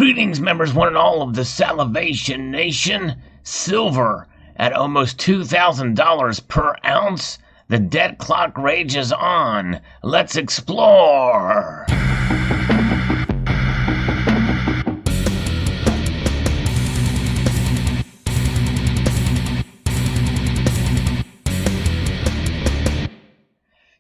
Greetings, members, one and all of the Salivation Nation. Silver at almost $2,000 per ounce. The debt clock rages on. Let's explore.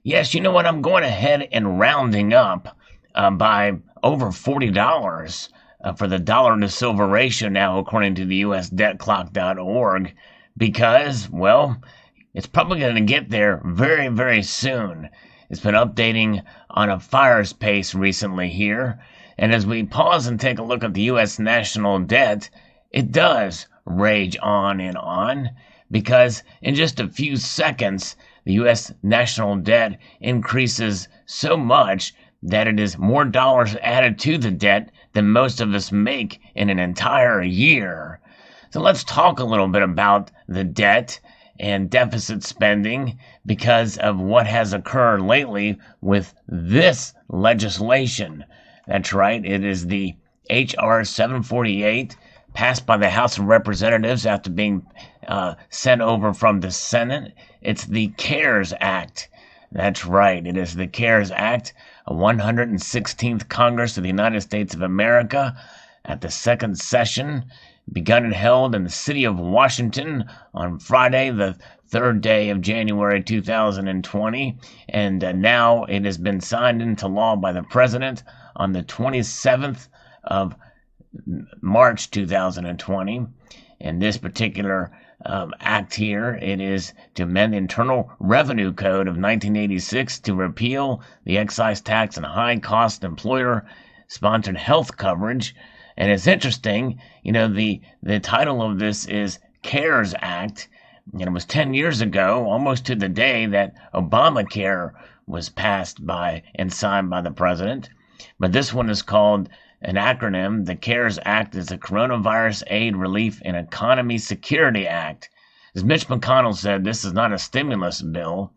Yes, you know what? I'm going ahead and rounding up by over $40 for the dollar to silver ratio now, according to the USDebtClock.org, because, well, it's probably going to get there very, very soon. It's been updating on a fire's pace recently here, and as we pause and take a look at the U.S. national debt, it does rage on and on, because in just a few seconds, the U.S. national debt increases so much that it is more dollars added to the debt than most of us make in an entire year. So let's talk a little bit about the debt and deficit spending because of what has occurred lately with this legislation. That's right, it is the H.R. 748 passed by the House of Representatives after being sent over from the Senate. It's the CARES Act. That's right, it is the CARES Act, a 116th Congress of the United States of America at the second session, begun and held in the city of Washington on Friday, the 3rd day of January 2020, and now it has been signed into law by the President on the 27th of March 2020. And this particular act here, it is to amend the Internal Revenue Code of 1986 to repeal the excise tax on high-cost employer-sponsored health coverage. And it's interesting, you know, the title of this is CARES Act, and it was 10 years ago, almost to the day, that Obamacare was passed by and signed by the President. But this one is called an acronym. The CARES Act is the Coronavirus Aid, Relief, and Economy Security Act. As Mitch McConnell said, this is not a stimulus bill.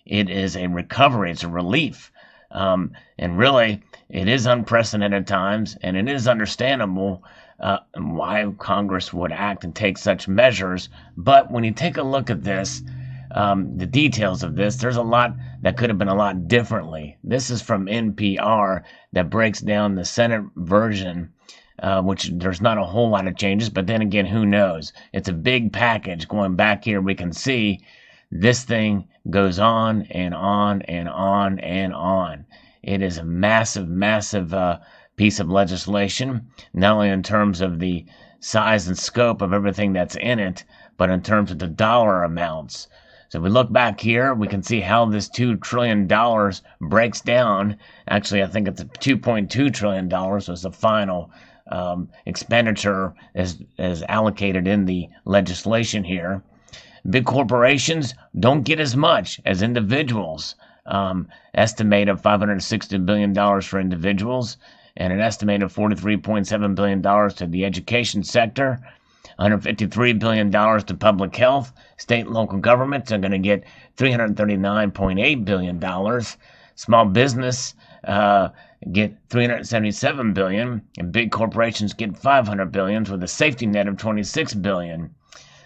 It is a recovery. It's a relief. And really, it is unprecedented times, and it is understandable why Congress would act and take such measures. But when you take a look at this, the details of this, there's a lot that could have been a lot differently. This is from NPR that breaks down the Senate version, which there's not a whole lot of changes, but then again, who knows? It's a big package. Going back here, we can see this thing goes on and on and on and on. It is a massive, massive piece of legislation, not only in terms of the size and scope of everything that's in it, but in terms of the dollar amounts. So if we look back here, we can see how this $2 trillion breaks down. Actually, I think it's $2.2 trillion was the final expenditure as allocated in the legislation here. Big corporations don't get as much as individuals. Estimate of $560 billion for individuals and an estimated $43.7 billion to the education sector. $153 billion to public health. State and local governments are going to get $339.8 billion. Small business get $377 billion, and big corporations get $500 billion with a safety net of $26 billion.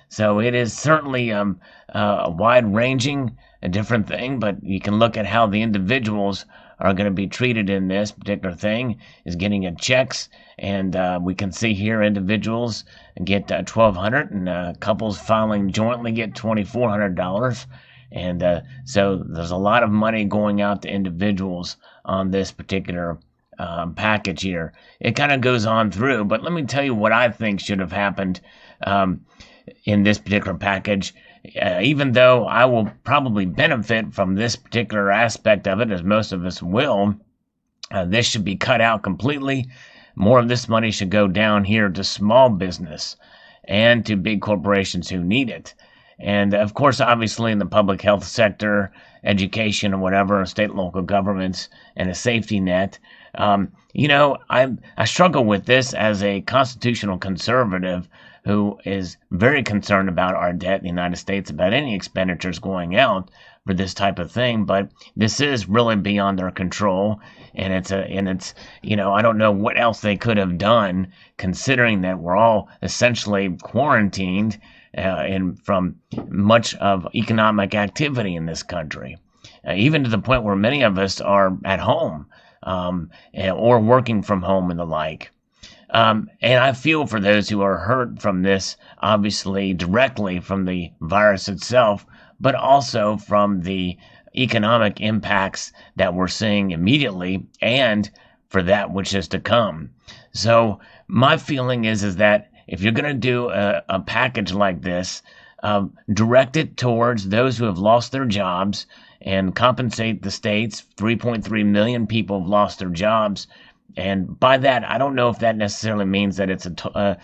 So it is certainly a wide-ranging, a different thing, but you can look at how the individuals are going to be treated in this particular thing, is getting checks, and we can see here individuals get $1,200, and couples filing jointly get $2,400, and so there's a lot of money going out to individuals on this particular package here. It kind of goes on through, but let me tell you what I think should have happened in this particular package. Even though I will probably benefit from this particular aspect of it, as most of us will, this should be cut out completely. More of this money should go down here to small business and to big corporations who need it. And of course, obviously in the public health sector, education or whatever, state and local governments, and a safety net. I struggle with this as a constitutional conservative who is very concerned about our debt in the United States, about any expenditures going out. for this type of thing, but this is really beyond their control, and it's I don't know what else they could have done, considering that we're all essentially quarantined and from much of economic activity in this country, even to the point where many of us are at home or working from home and the like. And I feel for those who are hurt from this, obviously directly from the virus itself, but also from the economic impacts that we're seeing immediately and for that which is to come. So my feeling is that if you're going to do a package like this, direct it towards those who have lost their jobs and compensate the states. 3.3 million people have lost their jobs. And by that, I don't know if that necessarily means that it's a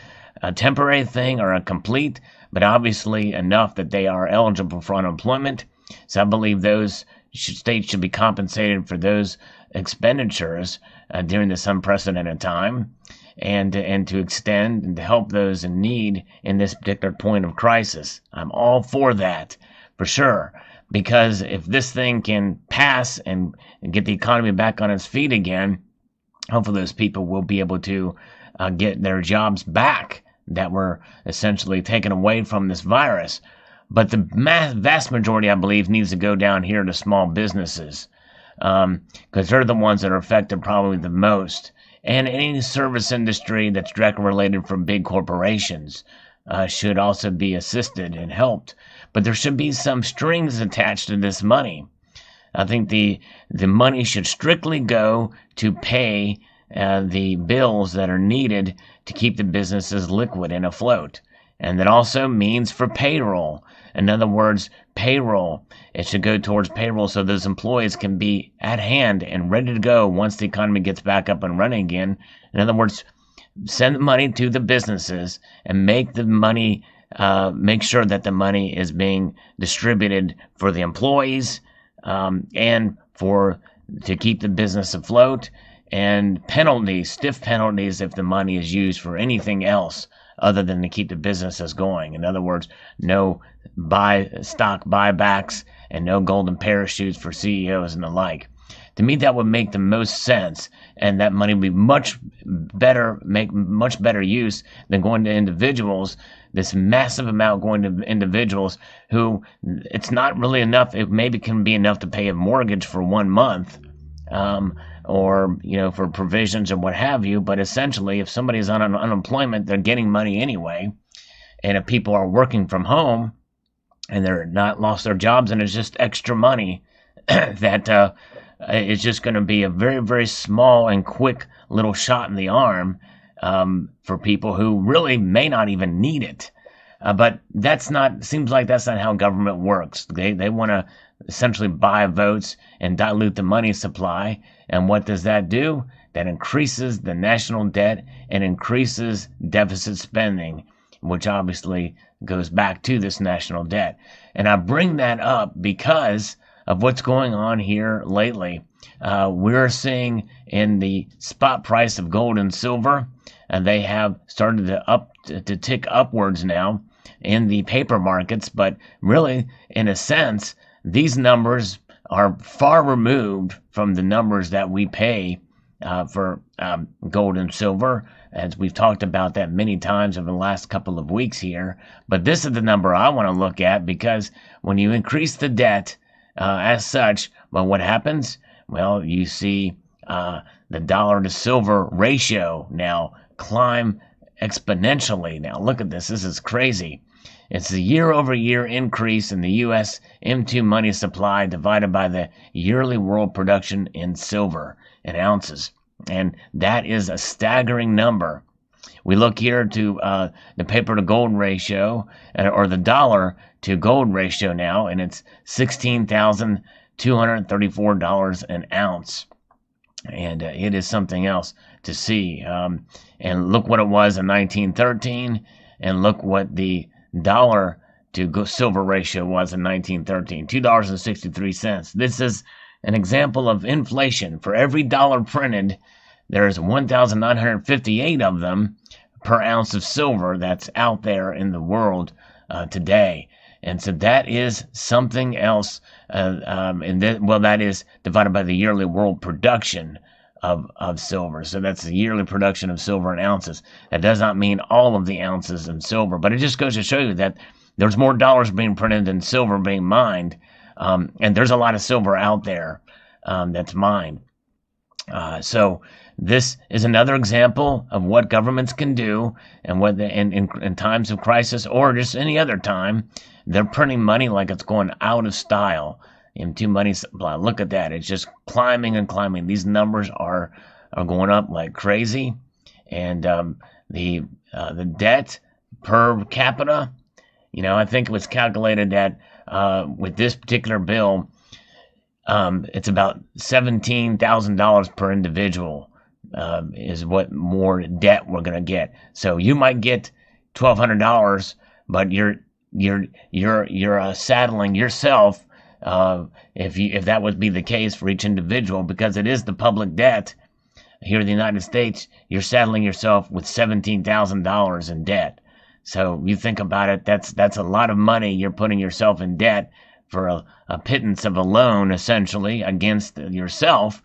temporary thing or a complete, but obviously enough that they are eligible for unemployment. So I believe those states should be compensated for those expenditures during this unprecedented time, and to extend and to help those in need in this particular point of crisis. I'm all for that, for sure, because if this thing can pass and get the economy back on its feet again, hopefully those people will be able to get their jobs back that were essentially taken away from this virus. But the vast majority, I believe, needs to go down here to small businesses, because they're the ones that are affected probably the most. And any service industry that's directly related from big corporations should also be assisted and helped. But there should be some strings attached to this money. I think the money should strictly go to pay the bills that are needed to keep the businesses liquid and afloat. And that also means for payroll. In other words, payroll. It should go towards payroll so those employees can be at hand and ready to go once the economy gets back up and running again. In other words, send the money to the businesses and make the money, make sure that the money is being distributed for the employees, and to keep the business afloat, and penalties, stiff penalties if the money is used for anything else other than to keep the businesses going. In other words, no stock buybacks and no golden parachutes for CEOs and the like. To me, that would make the most sense, and that money would be make much better use than going to individuals. This massive amount going to individuals who it's not really enough. It maybe can be enough to pay a mortgage for 1 month, or for provisions or what have you. But essentially, if somebody's on unemployment, they're getting money anyway. And if people are working from home and they're not lost their jobs and it's just extra money, that it's just going to be a very, very small and quick little shot in the arm for people who really may not even need it. But seems like that's not how government works. They want to essentially buy votes and dilute the money supply. And what does that do? That increases the national debt and increases deficit spending, which obviously goes back to this national debt. And I bring that up because of what's going on here lately. We're seeing in the spot price of gold and silver, and they have started to tick upwards now in the paper markets. But really, in a sense, these numbers are far removed from the numbers that we pay for gold and silver, as we've talked about that many times over the last couple of weeks here. But this is the number I want to look at, because when you increase the debt as such, well, what happens? Well, you see the dollar to silver ratio now climb exponentially. Now, look at this. This is crazy. It's the year-over-year increase in the U.S. M2 money supply divided by the yearly world production in silver in ounces. And that is a staggering number. We look here to the paper to gold ratio, or the dollar to gold ratio now, and it's $16,234 an ounce. And it is something else to see. And look what it was in 1913, and look what the dollar to silver ratio was in 1913, $2.63. This is an example of inflation. For every dollar printed, there's 1,958 of them per ounce of silver that's out there in the world today. And so that is something else. That is divided by the yearly world production of silver. So that's the yearly production of silver in ounces. That does not mean all of the ounces in silver, but it just goes to show you that there's more dollars being printed than silver being mined. And there's a lot of silver out there that's mined. So this is another example of what governments can do, and what in times of crisis or just any other time, they're printing money like it's going out of style. Into money supply. Look at that. It's just climbing and climbing. These numbers are going up like crazy. And the debt per capita, I think it was calculated that with this particular bill, it's about $17,000 per individual is what more debt we're going to get. So you might get $1,200, but you're saddling yourself. If that would be the case for each individual, because it is the public debt here in the United States, you're saddling yourself with $17,000 in debt. So you think about it, that's a lot of money you're putting yourself in debt for a pittance of a loan, essentially, against yourself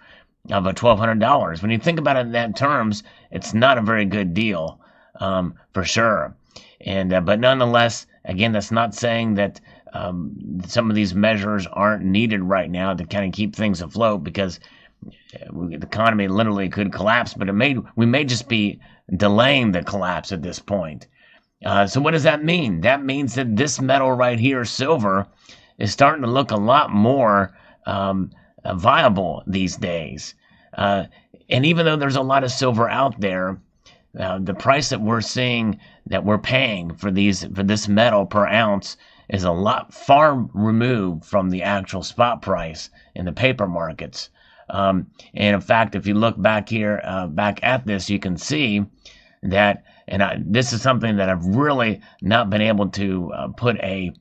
of $1,200. When you think about it in that terms, it's not a very good deal, for sure. And but nonetheless, again, that's not saying that some of these measures aren't needed right now to kind of keep things afloat, because the economy literally could collapse, but we may just be delaying the collapse at this point. So what does that mean? That means that this metal right here, silver, is starting to look a lot more viable these days. And even though there's a lot of silver out there, the price that we're seeing, that we're paying for this metal per ounce, is a lot far removed from the actual spot price in the paper markets. And in fact, if you look back here, back at this, you can see that, this is something that I've really not been able to put a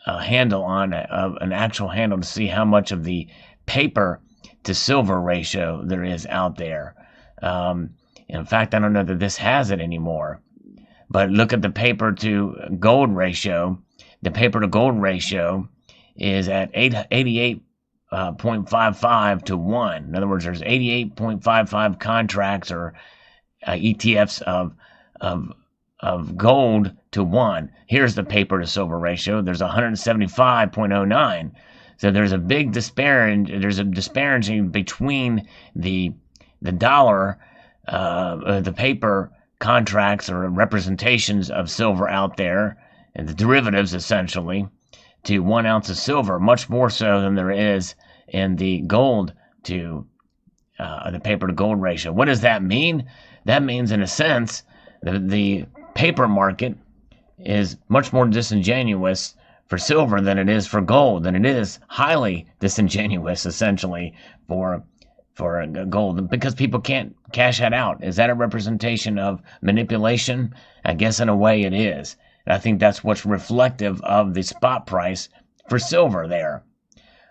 handle on, an actual handle to see how much of the paper to silver ratio there is out there. In fact, I don't know that this has it anymore. But look at the paper to gold ratio. The paper to gold ratio is at 88.55 to 1. In other words, there's 88.55 contracts or ETFs of gold to 1. Here's the paper to silver ratio. There's 175.09. So there's a big disparity. There's a disparity between the dollar, the paper contracts or representations of silver out there, and the derivatives essentially, to 1 ounce of silver, much more so than there is in the gold to the paper to gold ratio. What does that mean? That means, in a sense, that the paper market is much more disingenuous for silver than it is for gold, and it is highly disingenuous essentially for gold, because people can't cash that out. Is that a representation of manipulation? I guess in a way it is. And I think that's what's reflective of the spot price for silver there,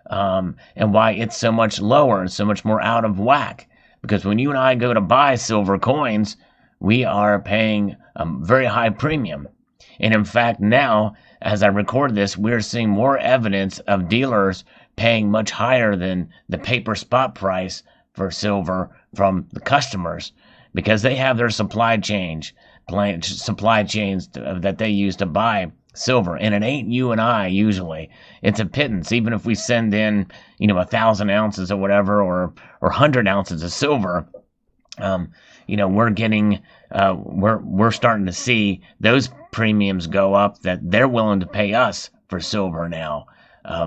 and why it's so much lower and so much more out of whack. Because when you and I go to buy silver coins, we are paying a very high premium. And in fact, now, as I record this, we're seeing more evidence of dealers paying much higher than the paper spot price for silver from the customers, because they have their supply chains that they use to buy silver, and it ain't you and I usually. It's a pittance. Even if we send in 1,000 ounces or whatever, or 100 ounces of silver, we're getting we're starting to see those premiums go up, that they're willing to pay us for silver now,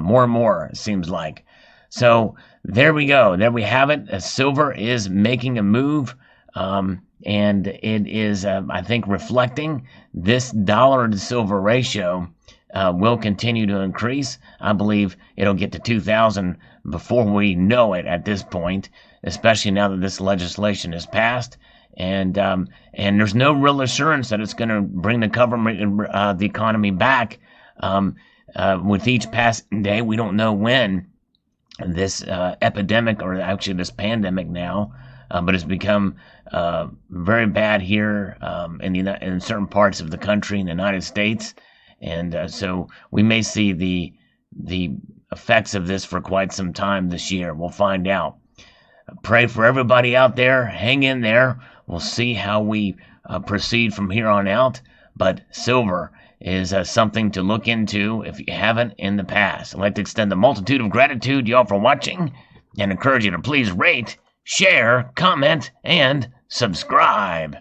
more and more, it seems like. So there we go. There we have it. Silver is making a move, and it is, I think, reflecting this dollar to silver ratio will continue to increase. I believe it'll get to 2,000 before we know it at this point, especially now that this legislation is passed. And there's no real assurance that it's going to bring the government, the economy back. With each passing day, we don't know when this epidemic, or actually this pandemic now, but it's become very bad here in certain parts of the country, in the United States. And so we may see the effects of this for quite some time this year. We'll find out. Pray for everybody out there. Hang in there. We'll see how we proceed from here on out. But silver is something to look into if you haven't in the past. I'd like to extend a multitude of gratitude to y'all for watching and encourage you to please rate, share, comment, and subscribe.